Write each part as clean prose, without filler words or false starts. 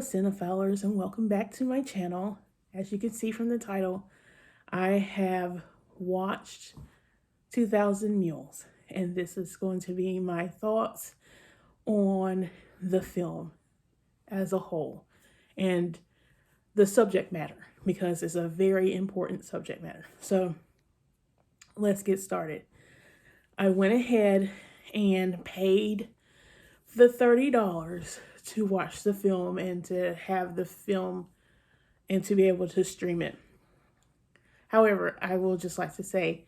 Cinephilers, and welcome back to my channel. As you can see from the title, I have watched 2000 Mules, and this is going to be my thoughts on the film as a whole and the subject matter, because it's a very important subject matter. So let's get started. I went ahead and paid the $30 to watch the film and to have the film and to be able to stream it. However, I will just like to say,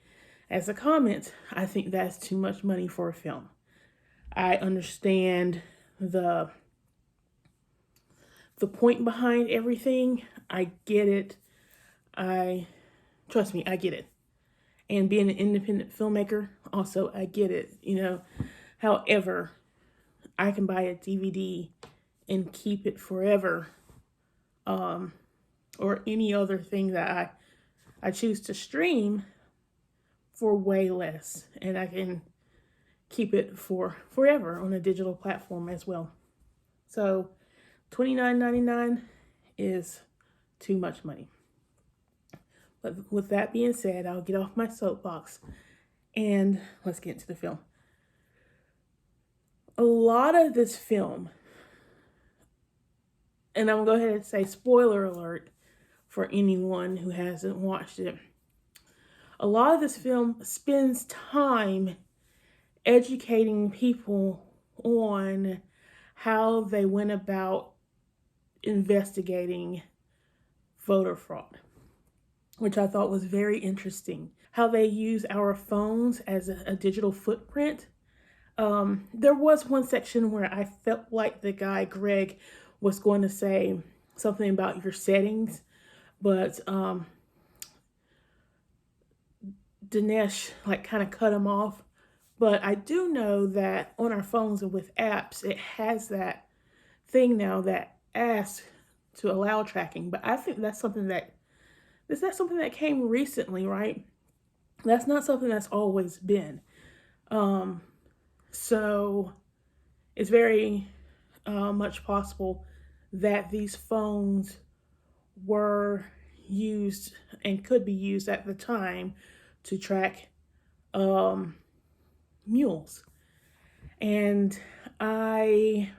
as a comment, I think that's too much money for a film. I understand the point behind everything. I get it. Trust me, I get it. And being an independent filmmaker, also, I get it, However, I can buy a DVD and keep it forever, or any other thing that I choose to stream for way less, and I can keep it for forever on a digital platform as well. So $29.99 is too much money. But with that being said, I'll get off my soapbox and let's get into the film. A lot of this film, and I'm going to go ahead and say spoiler alert for anyone who hasn't watched it. A lot of this film spends time educating people on how they went about investigating voter fraud, which I thought was very interesting. How they use our phones as a digital footprint. There was one section where I felt like the guy, Greg, was going to say something about your settings, but Dinesh kind of cut him off. But I do know that on our phones and with apps, it has that thing now that asks to allow tracking. But I think that's something that came recently, right? That's not something that's always been. So it's very much possible that these phones were used and could be used at the time to track mules. And I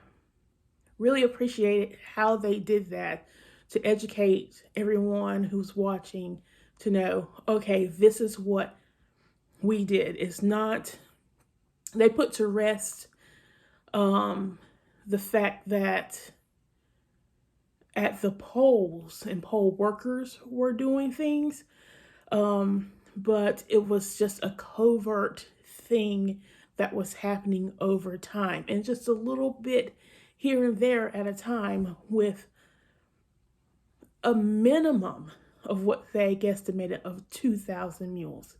really appreciated how they did that to educate everyone who's watching to know, okay, this is what we did. It's not, they put to rest the fact that at the polls and poll workers were doing things, but it was just a covert thing that was happening over time, and just a little bit here and there at a time, with a minimum of what they guesstimated of 2,000 mules.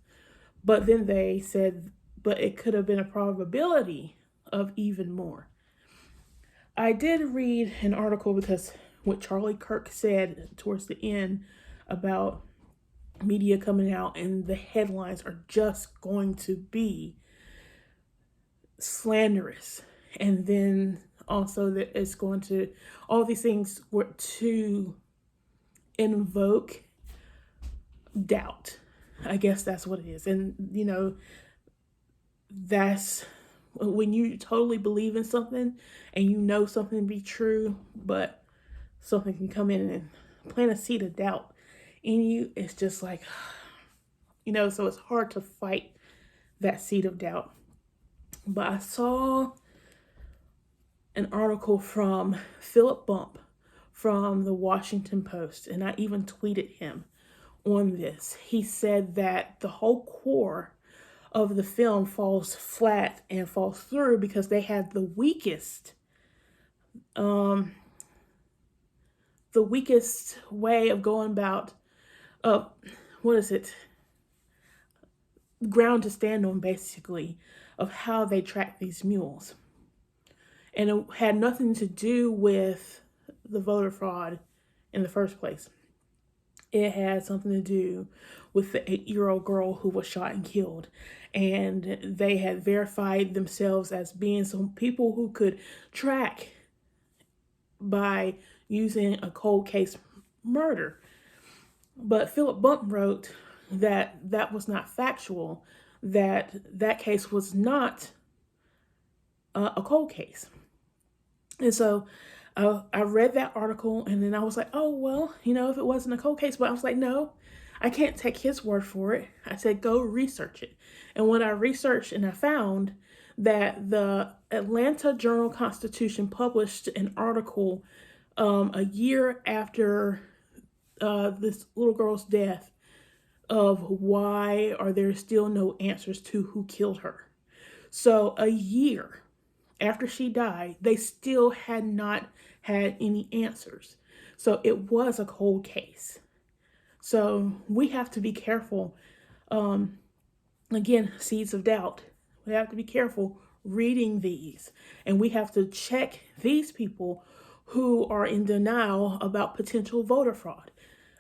But then they said, but it could have been a probability of even more. I did read an article, because what Charlie Kirk said towards the end about media coming out and the headlines are just going to be slanderous. And then also that it's going to, all these things were to invoke doubt. I guess that's what it is. And, that's when you totally believe in something and you know something to be true, but something can come in and plant a seed of doubt in you. It's just like, so it's hard to fight that seed of doubt. But I saw an article from Philip Bump from the Washington Post, and I even tweeted him on this. He said that the whole core of the film falls flat and falls through because they had the weakest way of going about, ground to stand on, basically, of how they track these mules. And it had nothing to do with the voter fraud in the first place. It had something to do with the 8-year-old girl who was shot and killed. And they had verified themselves as being some people who could track by using a cold case murder. But Philip Bump wrote that that was not factual, that that case was not a cold case. And so I read that article and then I was like, oh, well, if it wasn't a cold case, but I was like, no, I can't take his word for it. I said, go research it. And when I researched and I found that the Atlanta Journal Constitution published an article a year after this little girl's death of why are there still no answers to who killed her. So a year after she died, they still had not had any answers. So it was a cold case. So we have to be careful. Again, seeds of doubt. We have to be careful reading these. And we have to check these people who are in denial about potential voter fraud.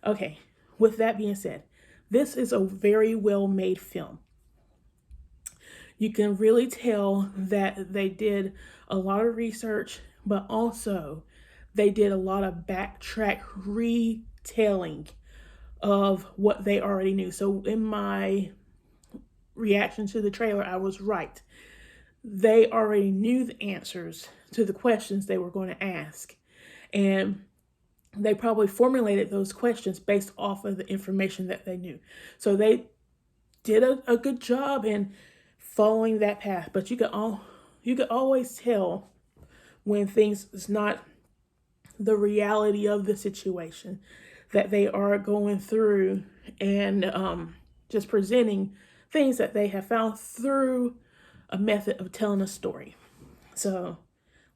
Okay, with that being said, this is a very well made film. You can really tell that they did a lot of research, but also they did a lot of backtrack retelling of what they already knew. So in my reaction to the trailer, I was right. They already knew the answers to the questions they were going to ask. And they probably formulated those questions based off of the information that they knew. So they did a good job in following that path. But you could always tell when things is not the reality of the situation that they are going through and just presenting things that they have found through a method of telling a story. So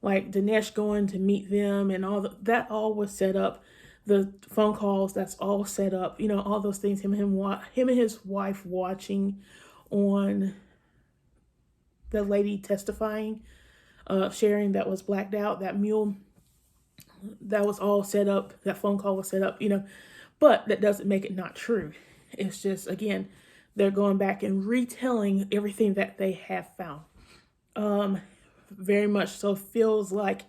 like Dinesh going to meet them and that all was set up. The phone calls, that's all set up. All those things, him and his wife watching on the lady testifying, sharing that was blacked out, that mule, that was all set up. That phone call was set up, but that doesn't make it not true. It's just, again, they're going back and retelling everything that they have found. Very much so feels like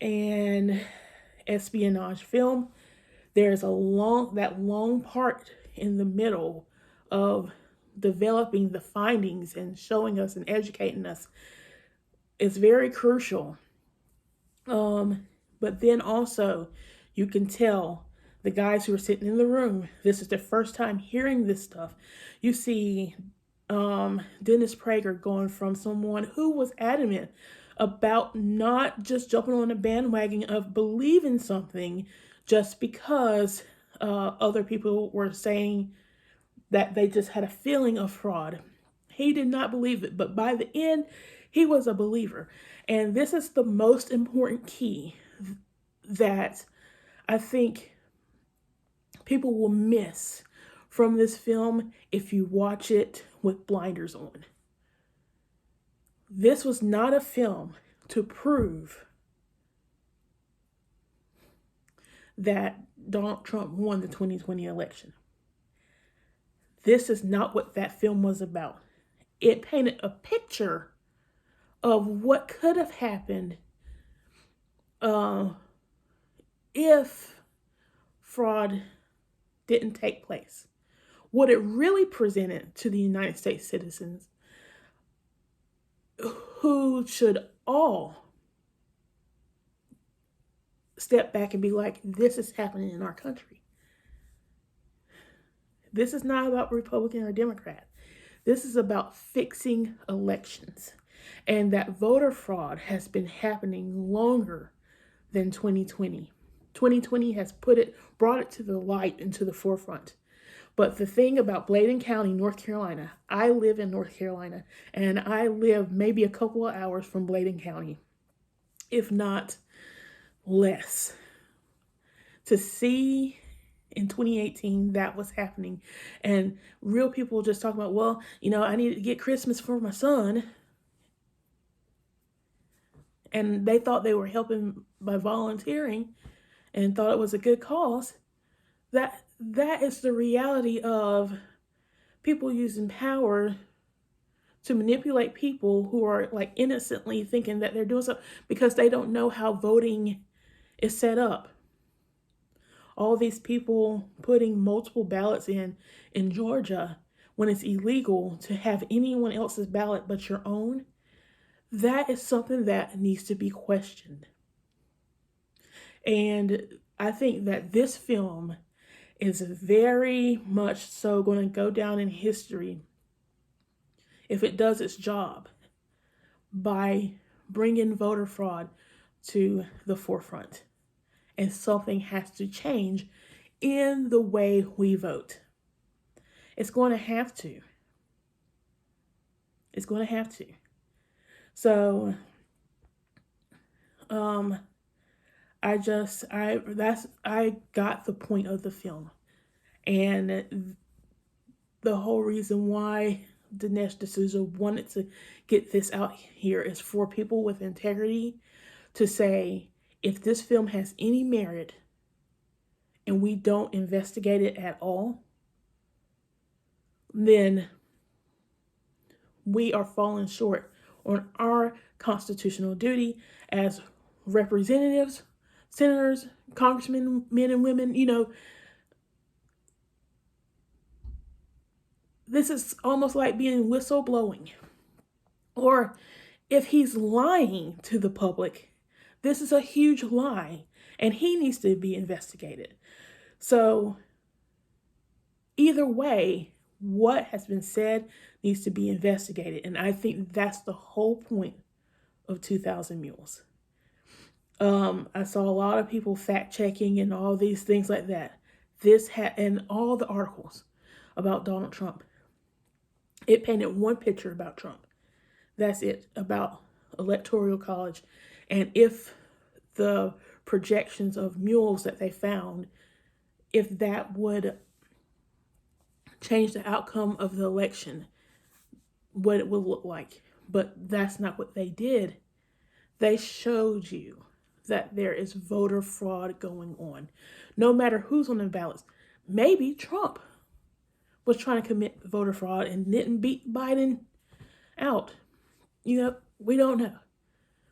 an espionage film. There's that long part in the middle of developing the findings and showing us and educating us. It's very crucial. But then also you can tell the guys who are sitting in the room, this is their first time hearing this stuff. You see Dennis Prager going from someone who was adamant about not just jumping on a bandwagon of believing something just because other people were saying that they just had a feeling of fraud. He did not believe it, but by the end, he was a believer. And this is the most important key that I think people will miss from this film if you watch it with blinders on. This was not a film to prove that Donald Trump won the 2020 election. This is not what that film was about. It painted a picture of what could have happened if fraud didn't take place. What it really presented to the United States citizens, who should all step back and be like, this is happening in our country. This is not about Republican or Democrat. This is about fixing elections. And that voter fraud has been happening longer than 2020. 2020 has brought it to the light and to the forefront. But the thing about Bladen County, North Carolina, I live in North Carolina, and I live maybe a couple of hours from Bladen County, if not less. To see in 2018 that was happening, and real people just talking about, well, I need to get Christmas for my son. And they thought they were helping by volunteering and thought it was a good cause. That is the reality of people using power to manipulate people who are like innocently thinking that they're doing something because they don't know how voting is set up. All these people putting multiple ballots in Georgia when it's illegal to have anyone else's ballot but your own, that is something that needs to be questioned. And I think that this film is very much so going to go down in history if it does its job by bringing voter fraud to the forefront. And something has to change in the way we vote. It's going to have to. It's going to have to. So, I got the point of the film. And the whole reason why Dinesh D'Souza wanted to get this out here is for people with integrity to say, if this film has any merit and we don't investigate it at all, then we are falling short on our constitutional duty as representatives, senators, congressmen, men and women. This is almost like being whistleblowing. Or if he's lying to the public, this is a huge lie and he needs to be investigated. So either way, what has been said needs to be investigated. And I think that's the whole point of 2000 Mules. I saw a lot of people fact checking and all these things like that. And all the articles about Donald Trump, it painted one picture about Trump. That's it, about Electoral College. And if the projections of Mules that they found, if that would change the outcome of the election, what it would look like. But that's not what they did. They showed you that there is voter fraud going on. No matter who's on the ballots. Maybe Trump was trying to commit voter fraud and didn't beat Biden out. We don't know.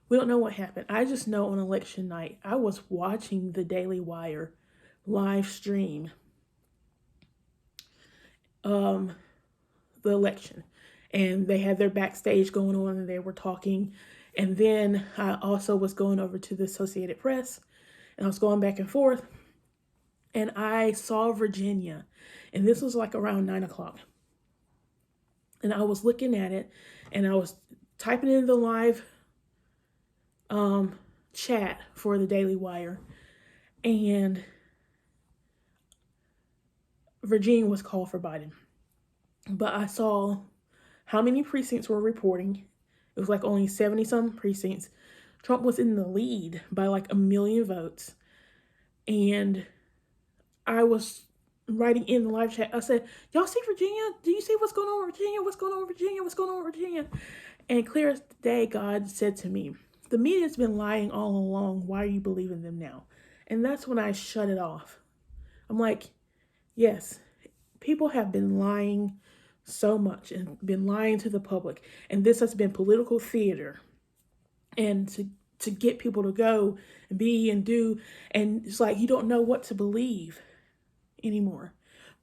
We don't know what happened. I just know on election night, I was watching the Daily Wire live stream the election. And they had their backstage going on and they were talking. And then I also was going over to the Associated Press and I was going back and forth. And I saw Virginia. And this was like around 9 o'clock. And I was looking at it and I was typing in the live chat for the Daily Wire. And Virginia was called for Biden. But I saw how many precincts were reporting. It was like only 70 some precincts. Trump was in the lead by like 1 million votes. And I was writing in the live chat, I said, y'all see Virginia? Do you see what's going on in Virginia? What's going on in Virginia? What's going on in Virginia? And clear as day, God said to me, the media's been lying all along. Why are you believing them now? And that's when I shut it off. I'm like, yes, people have been lying so much and been lying to the public. And this has been political theater. And to get people to go and be and do. And it's like, you don't know what to believe anymore.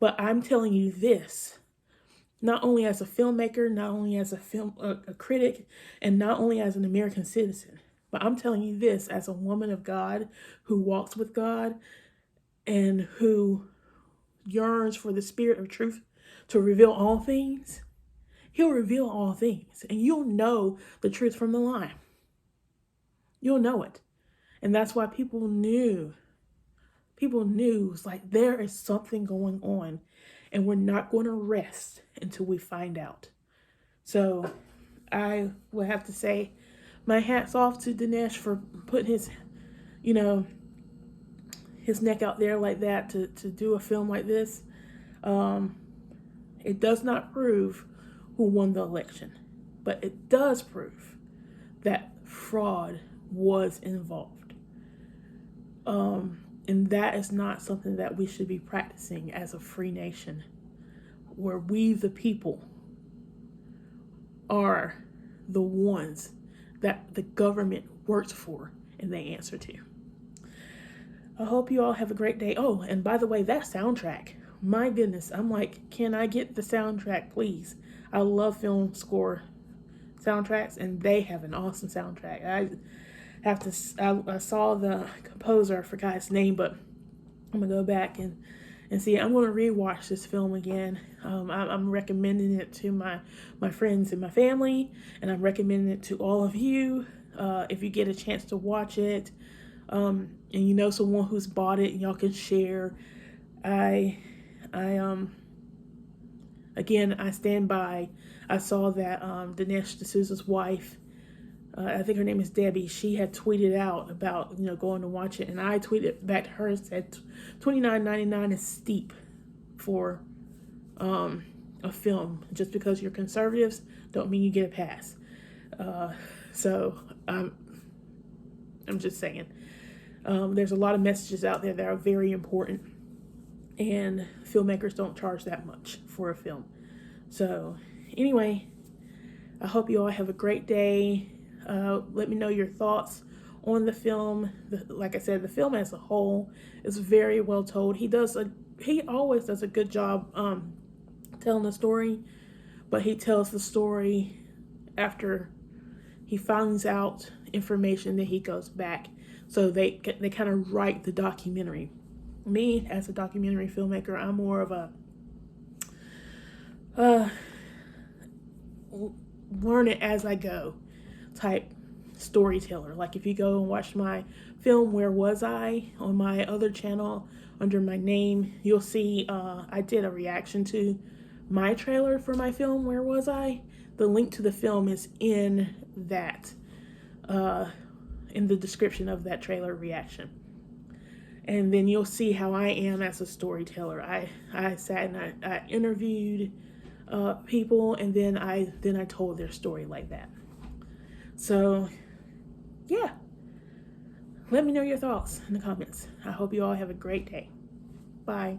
But I'm telling you this, not only as a filmmaker, not only as a critic, and not only as an American citizen, but I'm telling you this as a woman of God who walks with God and who yearns for the spirit of truth to reveal all things. He'll reveal all things, and you'll know the truth from the lie. You'll know it. And that's why people knew it's like there is something going on and we're not going to rest until we find out. So I will have to say my hat's off to Dinesh for putting his neck out there like that to do a film like this. It does not prove who won the election, but it does prove that fraud was involved. And that is not something that we should be practicing as a free nation, where we, the people, are the ones that the government works for and they answer to. I hope you all have a great day. Oh, and by the way, that soundtrack, my goodness, I'm like, can I get the soundtrack, please? I love film score soundtracks, and they have an awesome soundtrack. I saw the composer, I forgot his name, but I'm gonna go back and see. I'm gonna rewatch this film again. I'm recommending it to my friends and my family, and I'm recommending it to all of you. If you get a chance to watch it, and you know someone who's bought it, and y'all can share. I again, I stand by. I saw that Dinesh D'Souza's wife, I think her name is Debbie, she had tweeted out about, going to watch it, and I tweeted back to her and said $29.99 is steep for a film. Just because you're conservatives don't mean you get a pass. So I'm just saying, there's a lot of messages out there that are very important, and filmmakers don't charge that much for a film. So anyway, I hope you all have a great day. Let me know your thoughts on the film. Like I said, the film as a whole is very well told. He always does a good job telling the story, but he tells the story after he finds out information, that he goes back. So they kind of write the documentary. Me, as a documentary filmmaker, I'm more of a learn it as I go type storyteller. Like if you go and watch my film Where Was I on my other channel under my name, you'll see I did a reaction to my trailer for my film Where Was I. The link to the film is in that in the description of that trailer reaction. And then you'll see how I am as a storyteller. I sat and I interviewed people, and then I told their story like that. So yeah, let me know your thoughts in the comments. I hope you all have a great day. Bye.